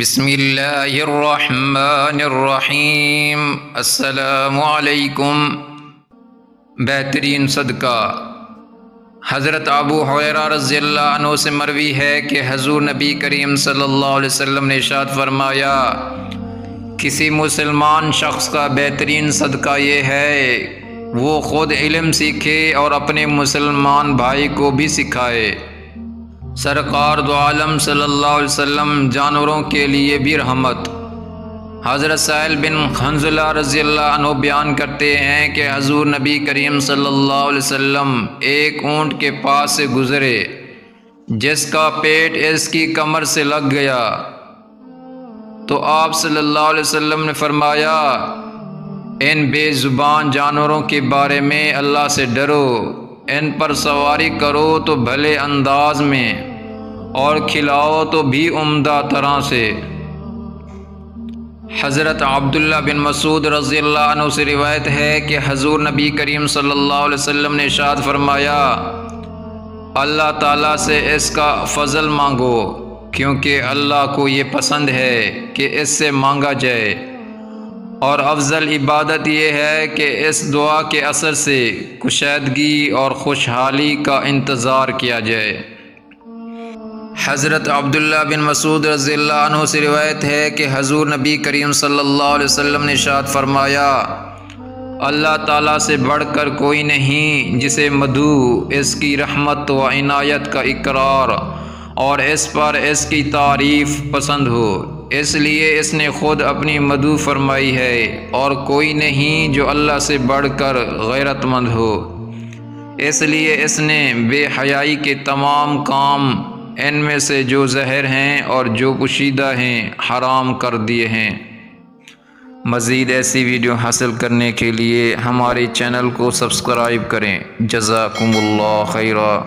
بسم اللہ الرحمن الرحیم۔ السلام علیکم۔ بہترین صدقہ۔ حضرت ابو ہریرہ رضی اللہ عنہ سے مروی ہے کہ حضور نبی کریم صلی اللہ علیہ وسلم نے ارشاد فرمایا، کسی مسلمان شخص کا بہترین صدقہ یہ ہے وہ خود علم سیکھے اور اپنے مسلمان بھائی کو بھی سکھائے۔ سرکار دو عالم صلی اللہ علیہ وسلم جانوروں کے لیے بھی رحمت۔ حضرت سہل بن حنظلہ رضی اللہ عنہ بیان کرتے ہیں کہ حضور نبی کریم صلی اللہ علیہ وسلم ایک اونٹ کے پاس سے گزرے جس کا پیٹ اس کی کمر سے لگ گیا، تو آپ صلی اللہ علیہ وسلم نے فرمایا، ان بے زبان جانوروں کے بارے میں اللہ سے ڈرو، ان پر سواری کرو تو بھلے انداز میں اور کھلاؤ تو بھی عمدہ طرح سے۔ حضرت عبداللہ بن مسعود رضی اللہ عنہ سے روایت ہے کہ حضور نبی کریم صلی اللہ علیہ وسلم نے ارشاد فرمایا، اللہ تعالیٰ سے اس کا فضل مانگو، کیونکہ اللہ کو یہ پسند ہے کہ اس سے مانگا جائے، اور افضل عبادت یہ ہے کہ اس دعا کے اثر سے کشادگی اور خوشحالی کا انتظار کیا جائے۔ حضرت عبداللہ بن مسعود رضی اللہ عنہ سے روایت ہے کہ حضور نبی کریم صلی اللہ علیہ وسلم نے ارشاد فرمایا، اللہ تعالیٰ سے بڑھ کر کوئی نہیں جسے مدعو اس کی رحمت و عنایت کا اقرار اور اس پر اس کی تعریف پسند ہو، اس لیے اس نے خود اپنی مدعو فرمائی ہے، اور کوئی نہیں جو اللہ سے بڑھ کر غیرت مند ہو، اس لیے اس نے بے حیائی کے تمام کام ان میں سے جو ظاہر ہیں اور جو پوشیدہ ہیں حرام کر دیے ہیں۔ مزید ایسی ویڈیو حاصل کرنے کے لیے ہمارے چینل کو سبسکرائب کریں۔ جزاکم اللہ خیرا۔